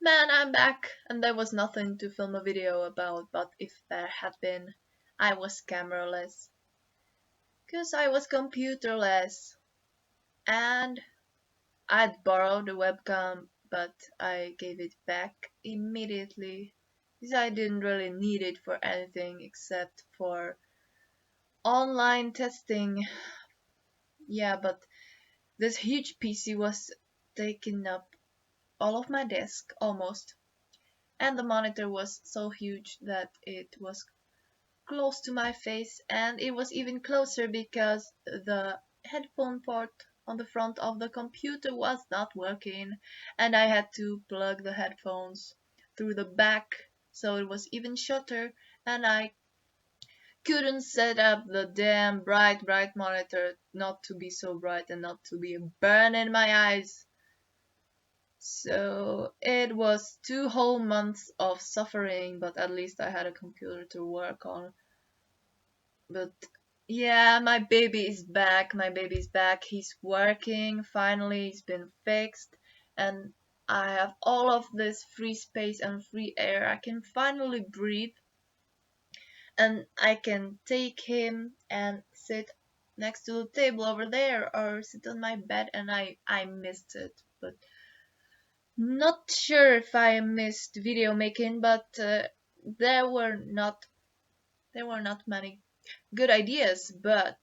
Man, I'm back, and there was nothing to film a video about, but if there had been, I was cameraless. 'Cause I was computerless, and I'd borrowed a webcam, but I gave it back immediately, because I didn't really need it for anything except for online testing. Yeah, but this huge PC was taking up all of my desk, almost. And the monitor was so huge that it was close to my face, and it was even closer because the headphone port on the front of the computer was not working, and I had to plug the headphones through the back, so it was even shorter, and I couldn't set up the damn bright monitor not to be so bright and not to be a burn in my eyes. So it was 2 whole months of suffering, but at least I had a computer to work on. But yeah, my baby is back. My baby is back. He's working. Finally, he's been fixed. And I have all of this free space and free air. I can finally breathe. And I can take him and sit next to the table over there or sit on my bed. And I missed it. But not sure if I missed video making, but there were not many good ideas, but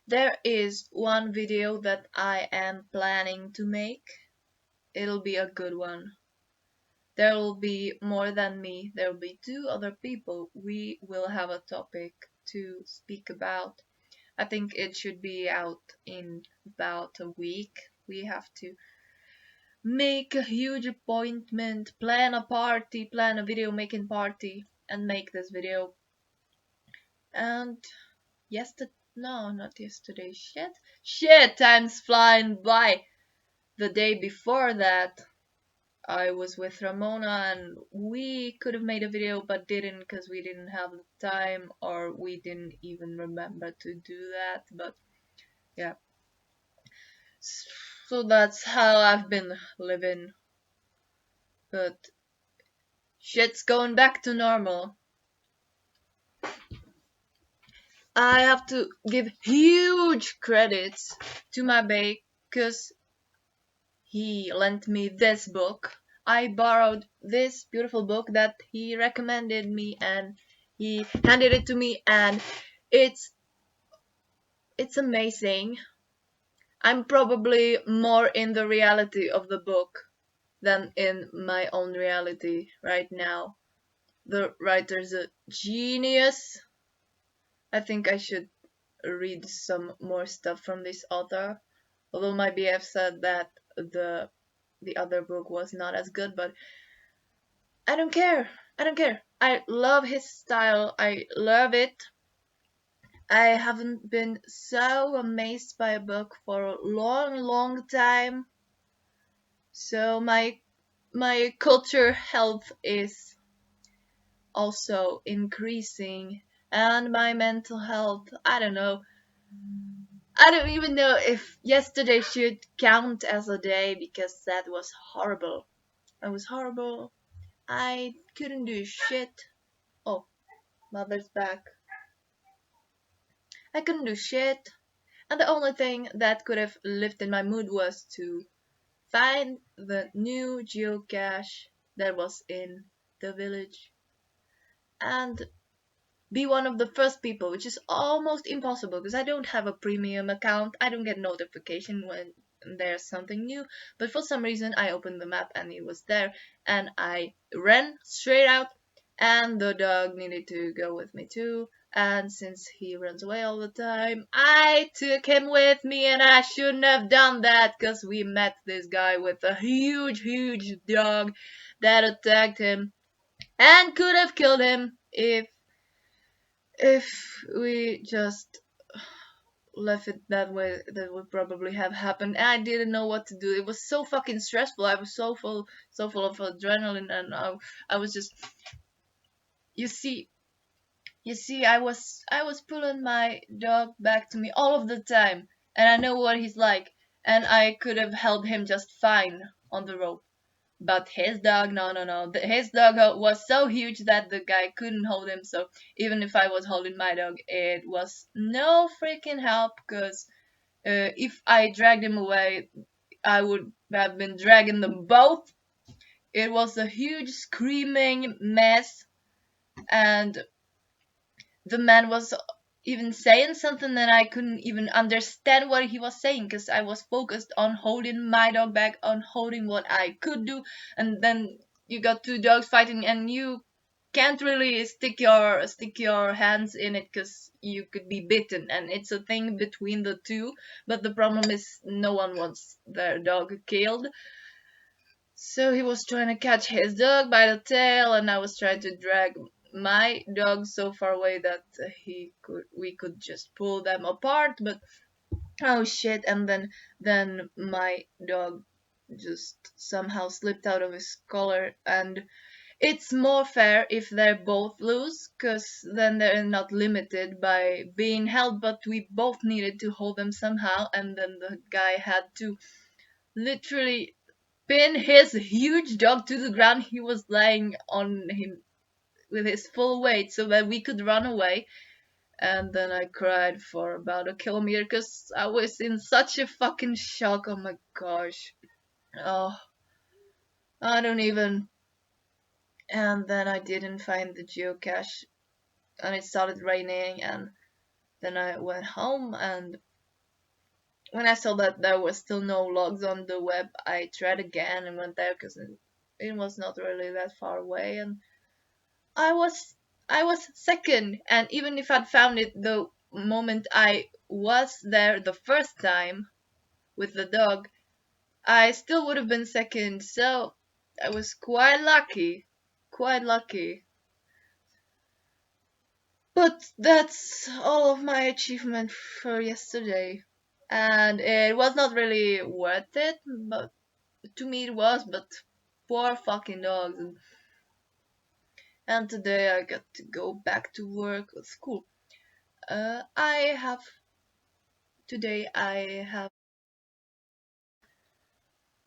there is one video that I am planning to make. It'll be a good one. There will be more than me. There will be 2 other people. We will have a topic to speak about. I think it should be out in about a week. We have to make a huge appointment, plan a party, plan a video making party, and make this video. And no, not yesterday. Shit, time's flying by. The day before that, I was with Ramona and we could have made a video but didn't because we didn't have the time or we didn't even remember to do that. But yeah, so that's how I've been living. But shit's going back to normal. I have to give huge credits to my bae because he lent me this book. I borrowed this beautiful book that he recommended me and he handed it to me, and it's amazing. I'm probably more in the reality of the book than in my own reality right now. The writer's a genius. I think I should read some more stuff from this author. Although my BF said that the other book was not as good, but I don't care. I don't care. I love his style. I love it. I haven't been so amazed by a book for a long time. So my culture health is also increasing, and my mental health, I don't know. I don't even know if yesterday should count as a day because that was horrible. It was horrible. I couldn't do shit. Oh, mother's back. I couldn't do shit. And the only thing that could have lifted my mood was to find the new geocache that was in the village and be one of the first people, which is almost impossible because I don't have a premium account. I don't get notification when there's something new, but for some reason I opened the map and it was there, and I ran straight out, and the dog needed to go with me too. And since he runs away all the time, I took him with me, and I shouldn't have done that because we met this guy with a huge dog that attacked him and could have killed him if we just left it that way. That would probably have happened. And I didn't know what to do. It was so fucking stressful. I was so full of adrenaline, and I was just, you see, I was pulling my dog back to me all of the time, and I know what he's like, and I could have held him just fine on the rope, But his dog, no, no, no. His dog was so huge that the guy couldn't hold him. So even if I was holding my dog, it was no freaking help. Cause if I dragged him away, I would have been dragging them both. It was a huge screaming mess, and the man was even saying something that I couldn't even understand what he was saying because I was focused on holding my dog back, on holding what I could do, and then you got two dogs fighting, and you can't really stick your hands in it because you could be bitten, and it's a thing between the two. But the problem is no one wants their dog killed. So he was trying to catch his dog by the tail, and I was trying to drag my dog so far away that we could just pull them apart. But oh shit! And then my dog just somehow slipped out of his collar, and it's more fair if they're both loose, cause then they're not limited by being held. But we both needed to hold them somehow, and then the guy had to literally pin his huge dog to the ground. He was lying on him with his full weight so that we could run away. And then I cried for about a kilometer because I was in such a fucking shock. Oh my gosh. Oh, I don't even. And then I didn't find the geocache, and it started raining. And then I went home, and when I saw that there was still no logs on the web, I tried again and went there because it was not really that far away. And I was I was second, and even if I'd found it the moment I was there the first time with the dog, I still would have been second. So I was quite lucky, quite lucky. But that's all of my achievement for yesterday, and it was not really worth it, but to me it was. But poor fucking dogs. And today I got to go back to work. It's cool. I have today I have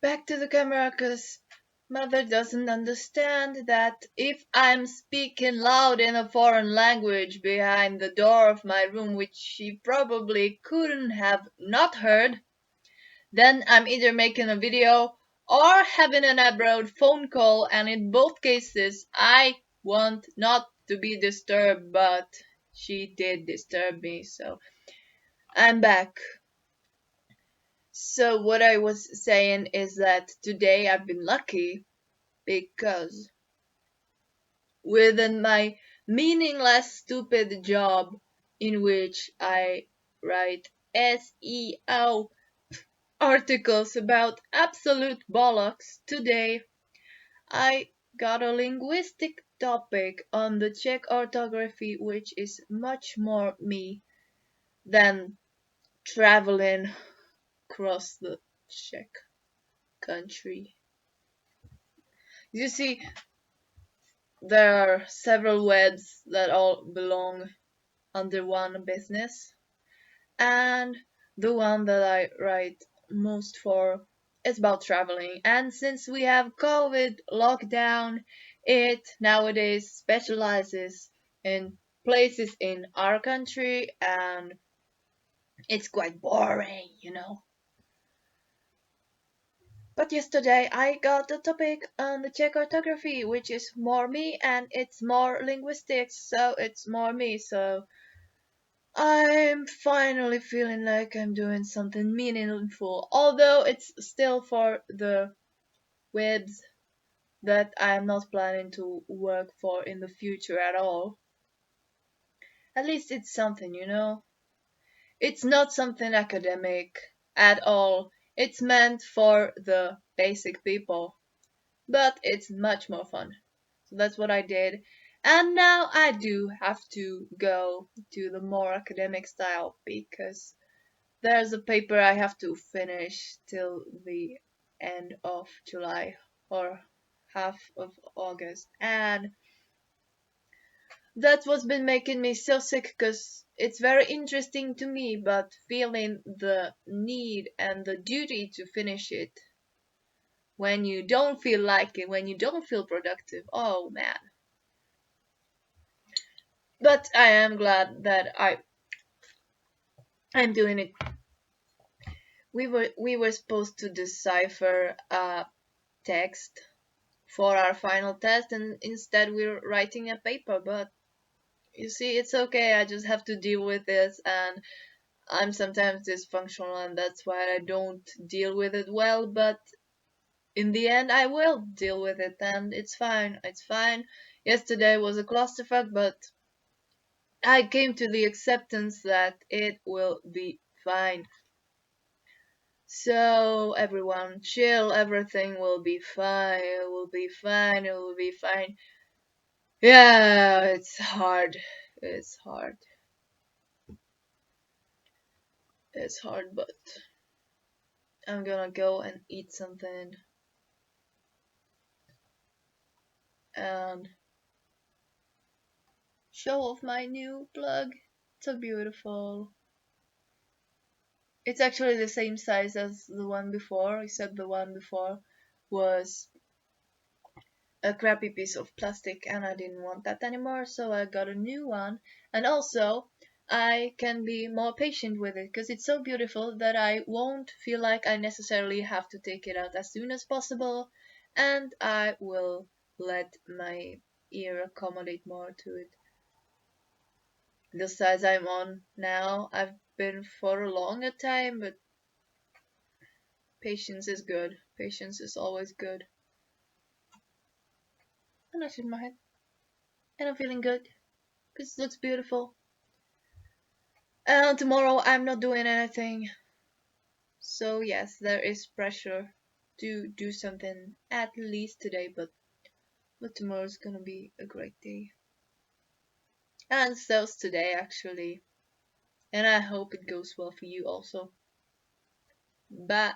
back to the camera because mother doesn't understand that if I'm speaking loud in a foreign language behind the door of my room, which she probably couldn't have not heard, then I'm either making a video or having an abroad phone call, and in both cases I want not to be disturbed, but she did disturb me, so I'm back. So what I was saying is that today I've been lucky because within my meaningless stupid job in which I write SEO articles about absolute bollocks, today I got a linguistic topic on the Czech orthography, which is much more me than traveling across the Czech country. You see, there are several webs that all belong under one business, and the one that I write most for is about traveling. And since we have COVID lockdown, it nowadays specializes in places in our country, and it's quite boring. But yesterday I got the topic on the Czech orthography, which is more me, and it's more linguistics, so it's more me. So I'm finally feeling like I'm doing something meaningful, although it's still for the webs that I'm not planning to work for in the future at all. At least it's something. It's not something academic at all. It's meant for the basic people, but it's much more fun. So that's what I did. And now I do have to go to the more academic style because there's a paper I have to finish till the end of July or half of August. And that's what's been making me so sick because it's very interesting to me, but feeling the need and the duty to finish it when you don't feel like it, when you don't feel productive. Oh man. But I am glad that I'm doing it. We were supposed to decipher a text for our final test, and instead we're writing a paper. But you see, it's okay. I just have to deal with this, and I'm sometimes dysfunctional, and that's why I don't deal with it well. But in the end, I will deal with it, and it's fine. It's fine. Yesterday was a clusterfuck, but I came to the acceptance that it will be fine. So everyone, chill. Everything will be fine. It will be fine. It will be fine. Yeah, it's hard. It's hard. It's hard, but I'm gonna go and eat something and show off my new plug. It's so beautiful. It's actually the same size as the one before, except the one before was a crappy piece of plastic and I didn't want that anymore, so I got a new one. And also, I can be more patient with it because it's so beautiful that I won't feel like I necessarily have to take it out as soon as possible, and I will let my ear accommodate more to it. The size I'm on now, I've been for a longer time, but patience is good. Patience is always good. And I should my head. And I'm feeling good because it looks beautiful. And tomorrow I'm not doing anything. So yes, there is pressure to do something at least today, but tomorrow's gonna be a great day. And so's today actually. And I hope it goes well for you also. Bye.